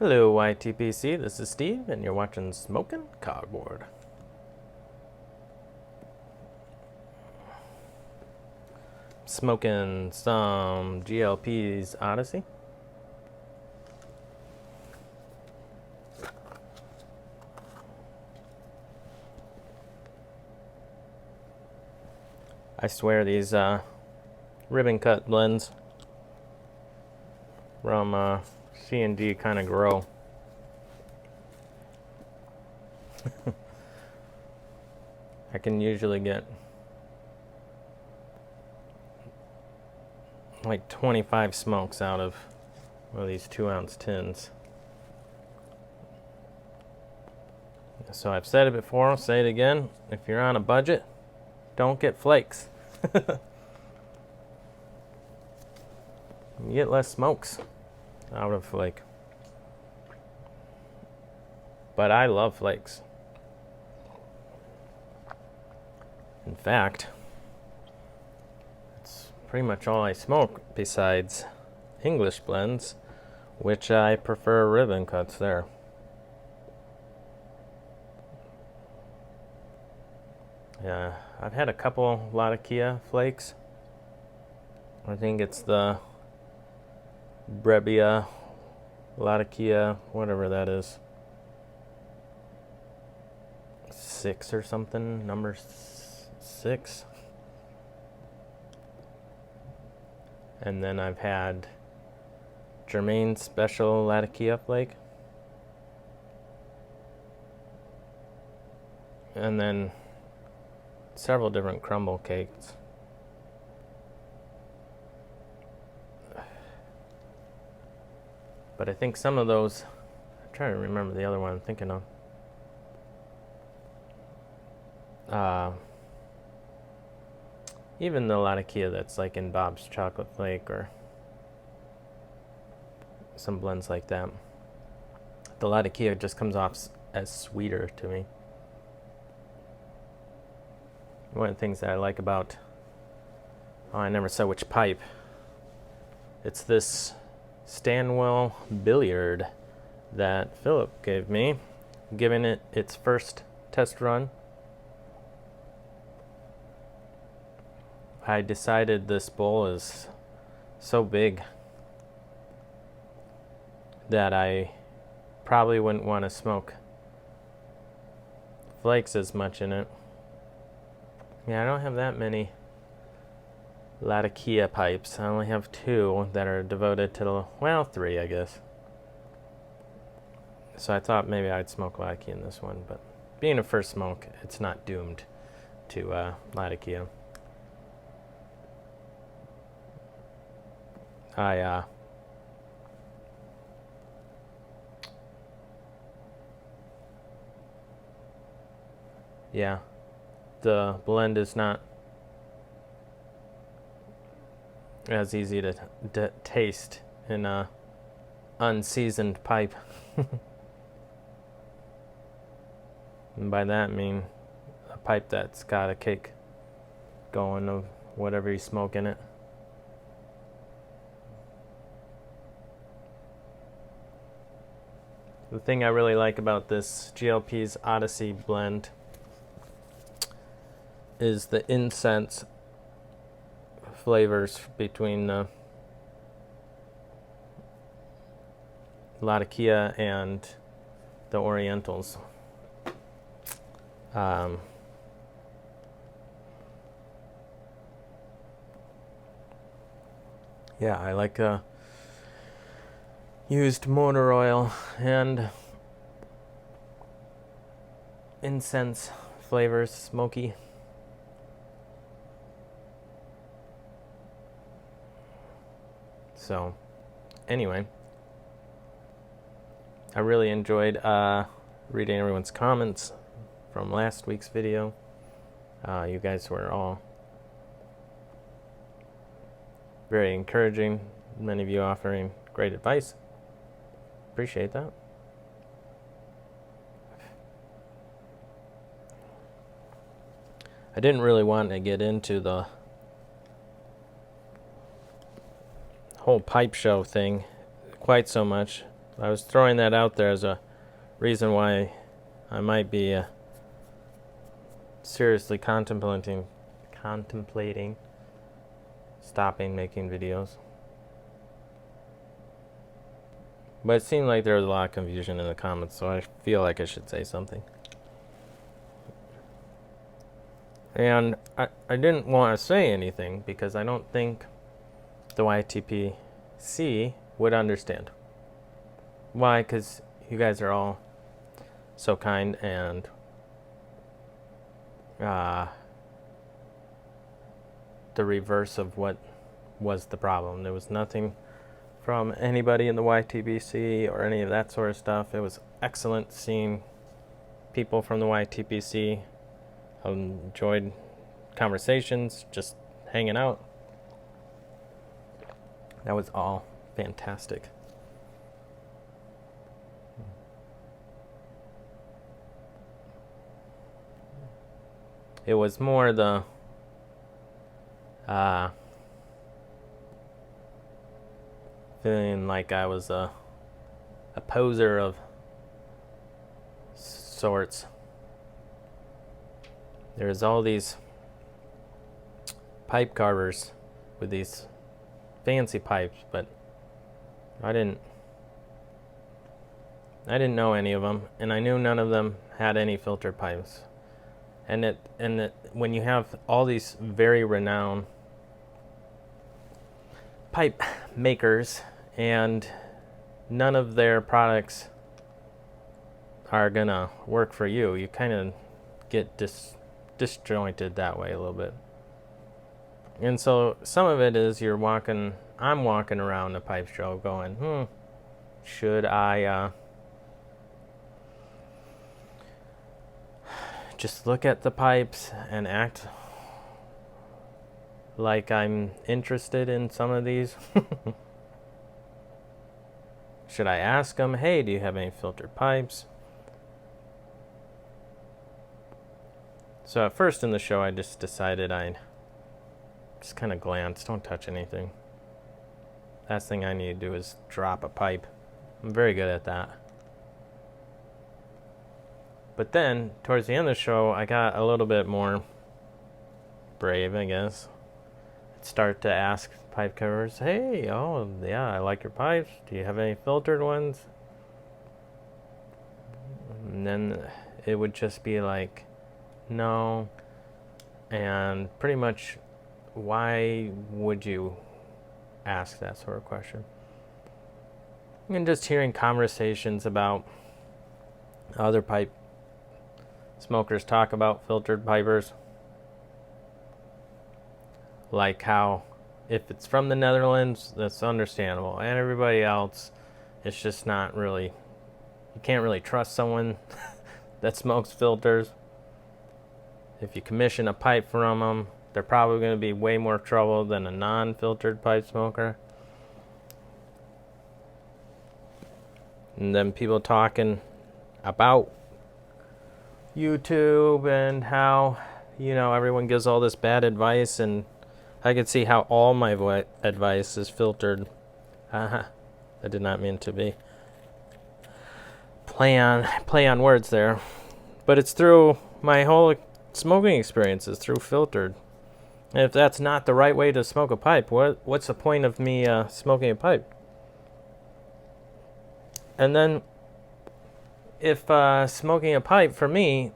Hello YTPC, this is Steve and you're watching Smoking Cardboard. Smoking some GLP's Odyssey. I swear these ribbon cut blends from C&G kind of grow. I can usually get like 25 smokes out of one of these 2-ounce tins. So I've said it before, I'll say it again. If you're on a budget, don't get flakes. You get less smokes out of flake. But I love flakes. In fact, it's pretty much all I smoke besides English blends, which I prefer ribbon cuts there. Yeah, I've had a couple Latakia flakes. I think it's the Brebbia Latakia, whatever that is. 6 or something, number 6. And then I've had Germain Special Latakia flake. And then several different crumble cakes. But I think some of those, I'm trying to remember the other one I'm thinking of. Even the Latakia that's like in Bob's Chocolate Flake or some blends like that. The Latakia just comes off as sweeter to me. One of the things that I like about, I never said which pipe. It's this Stanwell Billiard that Philip gave me, giving it its first test run. I decided this bowl is so big that I probably wouldn't want to smoke flakes as much in it. Yeah, I don't have that many Latakia pipes. I only have 2 that are devoted to, well, 3 I guess. So I thought maybe I'd smoke Latakia in this one, but being a first smoke, it's not doomed to Latakia. Yeah, the blend is not as easy to taste in a unseasoned pipe. And by that I mean a pipe that's got a cake going of whatever you smoke in it. The thing I really like about this GLP's Odyssey blend is the incense flavors between the Latakia and the Orientals. Yeah, I like used motor oil and incense flavors, smoky. So, anyway, I really enjoyed reading everyone's comments from last week's video. You guys were all very encouraging, many of you offering great advice. Appreciate that. I didn't really want to get into the whole pipe show thing quite so much. I was throwing that out there as a reason why I might be seriously contemplating stopping making videos. But it seemed like there was a lot of confusion in the comments, so I feel like I should say something. And I didn't want to say anything because I don't think the YTPC would understand. Why? Because you guys are all so kind and the reverse of what was the problem. There was nothing from anybody in the YTPC or any of that sort of stuff. It was excellent seeing people from the YTPC. I enjoyed conversations, just hanging out. That was all fantastic. It was more the feeling like I was a poser of sorts. There's all these pipe carvers with these fancy pipes, but I didn't know any of them, and I knew none of them had any filtered pipes. And when you have all these very renowned pipe makers and none of their products are gonna work for you, you kind of get disjointed that way a little bit. And so some of it is I'm walking around the pipe show going, should I just look at the pipes and act like I'm interested in some of these? Should I ask them, hey, do you have any filtered pipes? So at first in the show, I just decided I'd just kind of glance, don't touch anything. Last thing I need to do is drop a pipe. I'm very good at that. But then, towards the end of the show, I got a little bit more brave, I guess. I'd start to ask pipe covers, hey, oh, yeah, I like your pipes. Do you have any filtered ones? And then it would just be like, no. And pretty much, why would you ask that sort of question? And just hearing conversations about other pipe smokers talk about filtered pipers, like how if it's from the Netherlands, that's understandable, and everybody else, it's just not really, you can't really trust someone that smokes filters. If you commission a pipe from them, they're probably going to be way more trouble than a non-filtered pipe smoker. And then people talking about YouTube and how, everyone gives all this bad advice, and I could see how all my advice is filtered. I did not mean to be play on words there, but it's through my whole smoking experiences through filtered. And if that's not the right way to smoke a pipe, what's the point of me smoking a pipe? And then if smoking a pipe for me,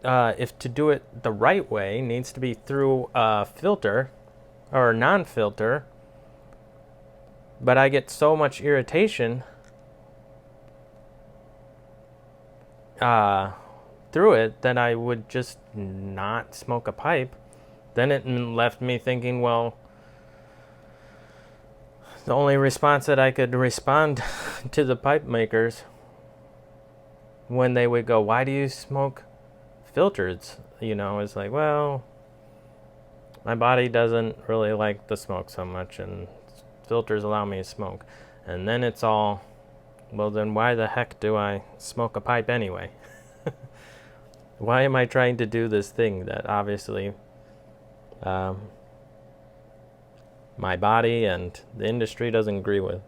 if to do it the right way needs to be through a filter or non-filter, but I get so much irritation through it that I would just not smoke a pipe. Then it left me thinking, well, the only response that I could respond to the pipe makers when they would go, why do you smoke filters? It's like, well, my body doesn't really like the smoke so much, and filters allow me to smoke. And then it's all, well, then why the heck do I smoke a pipe anyway? Why am I trying to do this thing that obviously my body and the industry doesn't agree with?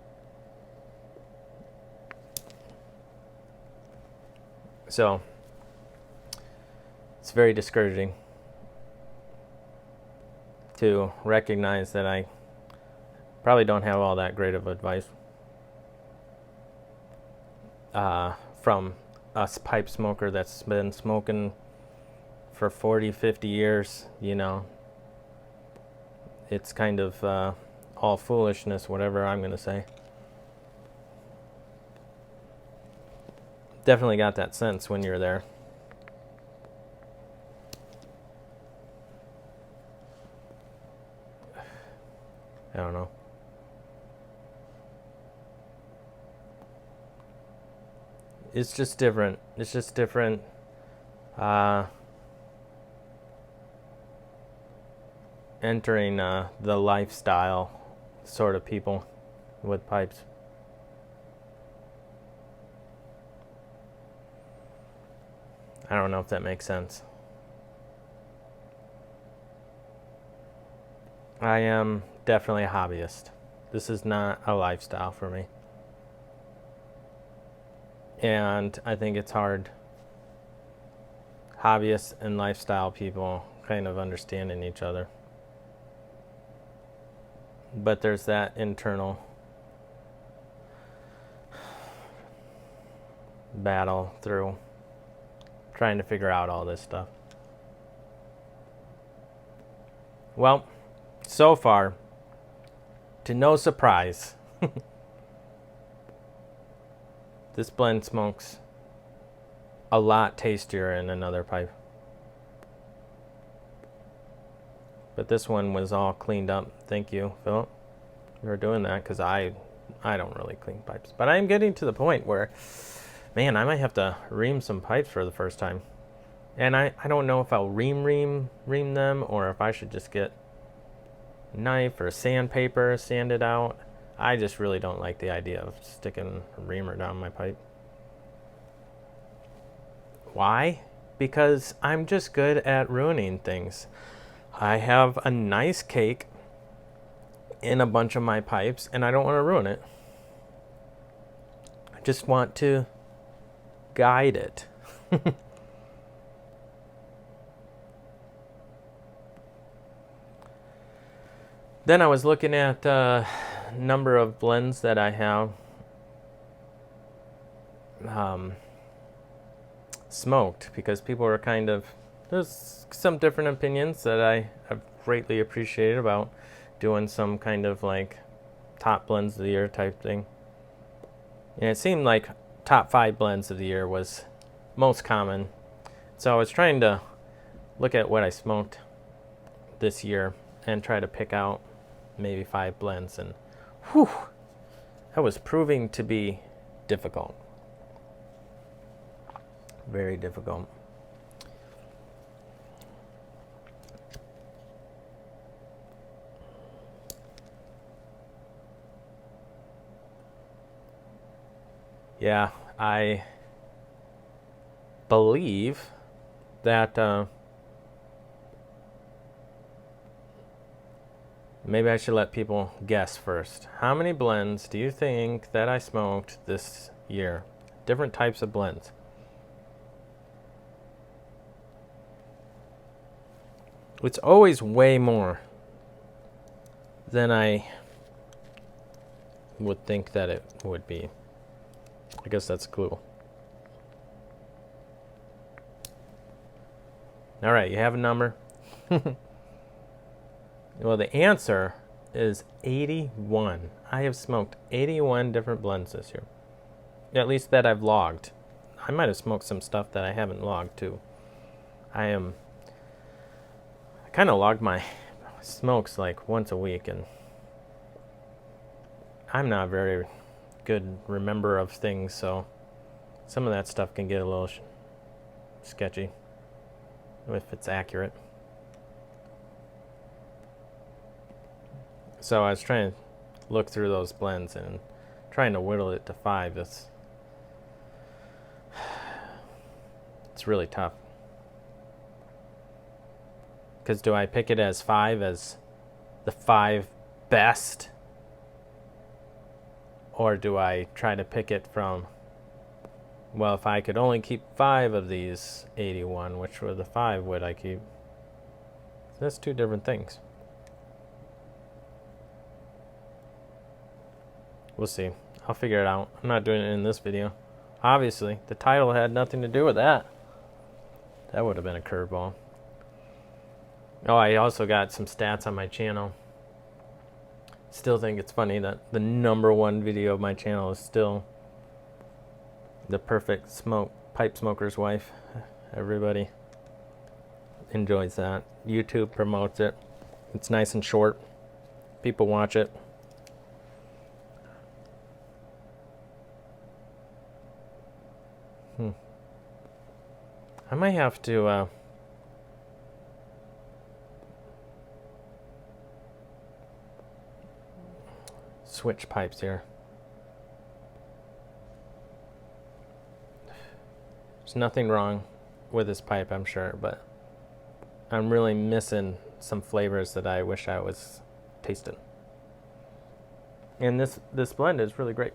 So it's very discouraging to recognize that I probably don't have all that great of advice from a pipe smoker that's been smoking for 40, 50 years. You know, it's kind of all foolishness, whatever I'm going to say. Definitely got that sense when you're there. I don't know. It's just different. It's just different. Entering the lifestyle sort of people with pipes. I don't know if that makes sense. I am definitely a hobbyist. This is not a lifestyle for me. And I think it's hard, hobbyists and lifestyle people kind of understanding each other. But there's that internal battle through trying to figure out all this stuff. Well, so far, to no surprise, this blend smokes a lot tastier in another pipe. But this one was all cleaned up. Thank you, Philip. You were doing that because I don't really clean pipes. But I am getting to the point where, man, I might have to ream some pipes for the first time. And I don't know if I'll ream them or if I should just get a knife or sandpaper, sand it out. I just really don't like the idea of sticking a reamer down my pipe. Why? Because I'm just good at ruining things. I have a nice cake in a bunch of my pipes and I don't want to ruin it. I just want to guide it. Then I was looking at number of blends that I have smoked, because people are kind of, there's some different opinions that I have greatly appreciated about doing some kind of like top blends of the year type thing. And it seemed like top 5 blends of the year was most common. So I was trying to look at what I smoked this year and try to pick out maybe 5 blends, and whew, that was proving to be difficult. Very difficult. Yeah, I believe that maybe I should let people guess first. How many blends do you think that I smoked this year? Different types of blends. It's always way more than I would think that it would be. I guess that's a clue. All right, you have a number? Well, the answer is 81. I have smoked 81 different blends this year. At least that I've logged. I might have smoked some stuff that I haven't logged too. I kind of log my smokes like once a week, and I'm not a very good remember of things, so some of that stuff can get a little sketchy if it's accurate. So I was trying to look through those blends and trying to whittle it to 5. It's really tough. Because do I pick it as 5 as the 5 best? Or do I try to pick it from well, if I could only keep 5 of these 81, which were the 5 would I keep? That's 2 different things. We'll see. I'll figure it out. I'm not doing it in this video. Obviously, the title had nothing to do with that. That would have been a curveball. Oh, I also got some stats on my channel. Still think it's funny that the #1 video of my channel is still the perfect pipe smoker's wife. Everybody enjoys that. YouTube promotes it. It's nice and short. People watch it. I might have to switch pipes here. There's nothing wrong with this pipe, I'm sure, but I'm really missing some flavors that I wish I was tasting. And this blend is really great.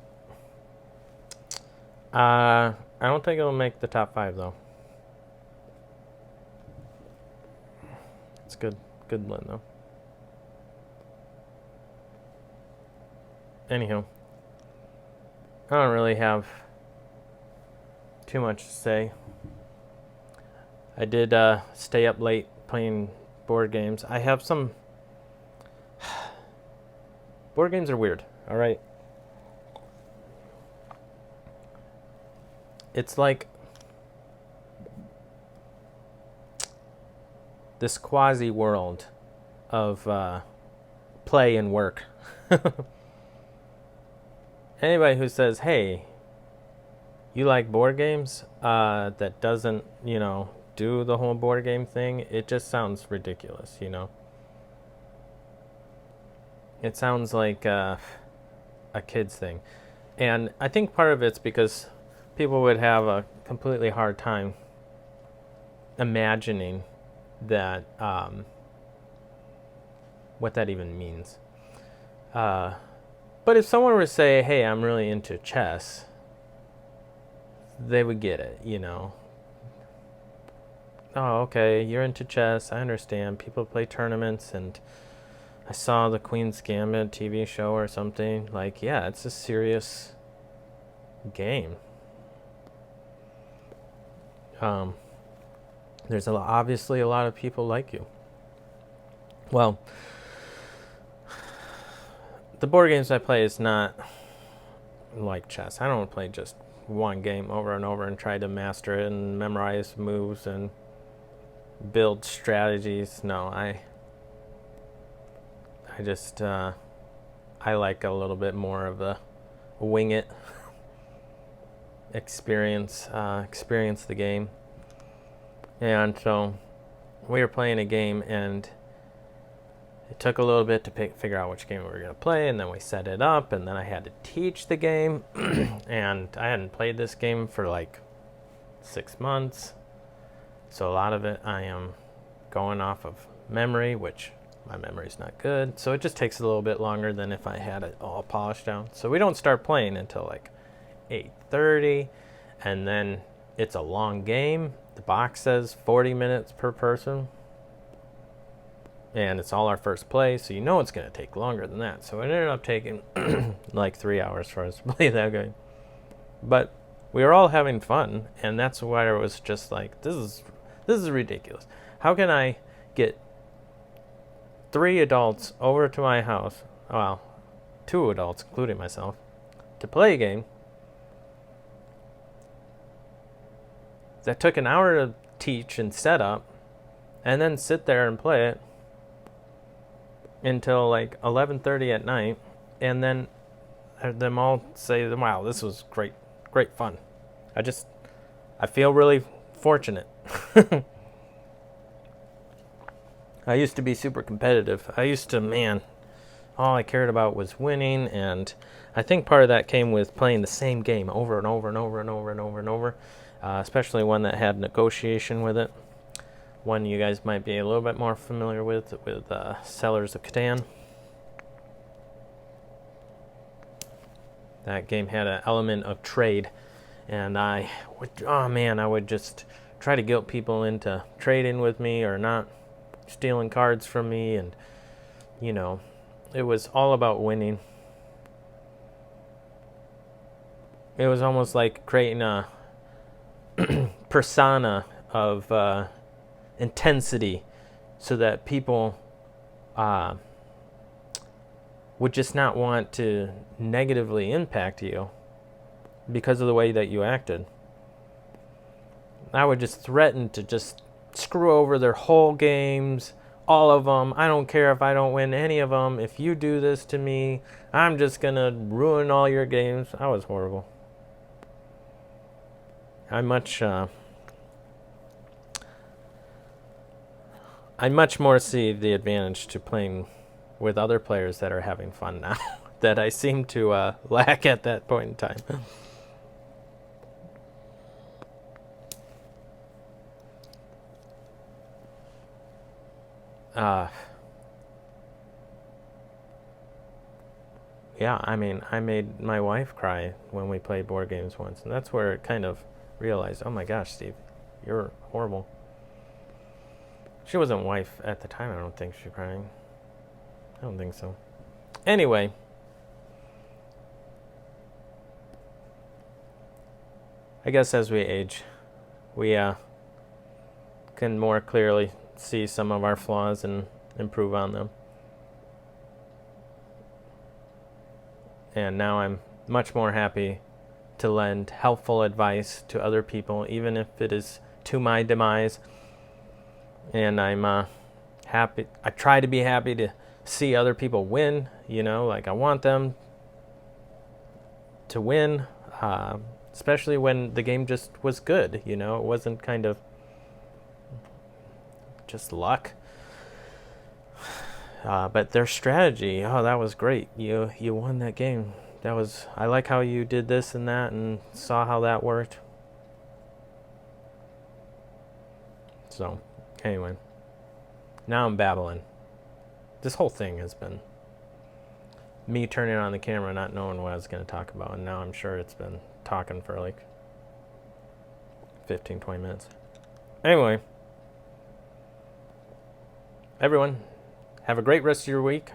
I don't think it'll make the top 5 though. It's good blend though. Anywho, I don't really have too much to say. I did stay up late playing board games. I have some board games are weird, all right? It's like this quasi world of play and work. Anybody who says, hey, you like board games, that doesn't, do the whole board game thing, it just sounds ridiculous, It sounds like a kid's thing. And I think part of it's because people would have a completely hard time imagining that, what that even means. But if someone were to say, hey, I'm really into chess, they would get it, Oh, okay, you're into chess, I understand. People play tournaments, and I saw the Queen's Gambit TV show or something. Like, yeah, it's a serious game. There's obviously a lot of people like you. Well, the board games I play is not like chess. I don't play just one game over and over and try to master it and memorize moves and build strategies. No, I just I like a little bit more of the wing it experience the game. And so we were playing a game, and it took a little bit to figure out which game we were going to play, and then we set it up, and then I had to teach the game. And I hadn't played this game for like 6 months, so a lot of it I am going off of memory, which my memory's not good, so it just takes a little bit longer than if I had it all polished down. So we don't start playing until like 8:30, and then it's a long game. The box says 40 minutes per person, and it's all our first play, so it's going to take longer than that. So it ended up taking like 3 hours for us to play that game. But we were all having fun, and that's why I was just like, this is ridiculous. How can I get 3 adults over to my house, well, 2 adults, including myself, to play a game that took an hour to teach and set up, and then sit there and play it until like 11:30 at night, and then have them all say, wow, this was great fun. I feel really fortunate. I used to be super competitive. All I cared about was winning, and I think part of that came with playing the same game over and over and over and over and over and over, especially one that had negotiation with it. One you guys might be a little bit more familiar with Settlers of Catan. That game had an element of trade, And I would just try to guilt people into trading with me or not stealing cards from me. And, it was all about winning. It was almost like creating a persona of intensity so that people would just not want to negatively impact you because of the way that you acted. I would just threaten to just screw over their whole games, all of them. I don't care if I don't win any of them. If you do this to me, I'm just going to ruin all your games. I was horrible. I much more see the advantage to playing with other players that are having fun now that I seem to lack at that point in time. Yeah, I mean, I made my wife cry when we played board games once, and that's where it kind of realized, oh my gosh, Steve, you're horrible. She wasn't wife at the time, I don't think she was crying. I don't think so. Anyway. I guess as we age, we can more clearly see some of our flaws and improve on them. And now I'm much more happy to lend helpful advice to other people, even if it is to my demise. And I'm happy. I try to be happy to see other people win. Like I want them to win, especially when the game just was good. It wasn't kind of just luck. But their strategy, that was great. You won that game. I like how you did this and that and saw how that worked. So, anyway. Now I'm babbling. This whole thing has been me turning on the camera, not knowing what I was going to talk about. And now I'm sure it's been talking for like 15, 20 minutes. Anyway. Everyone, have a great rest of your week.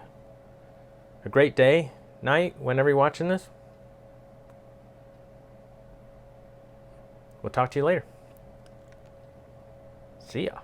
A great day, night, whenever you're watching this. We'll talk to you later. See ya.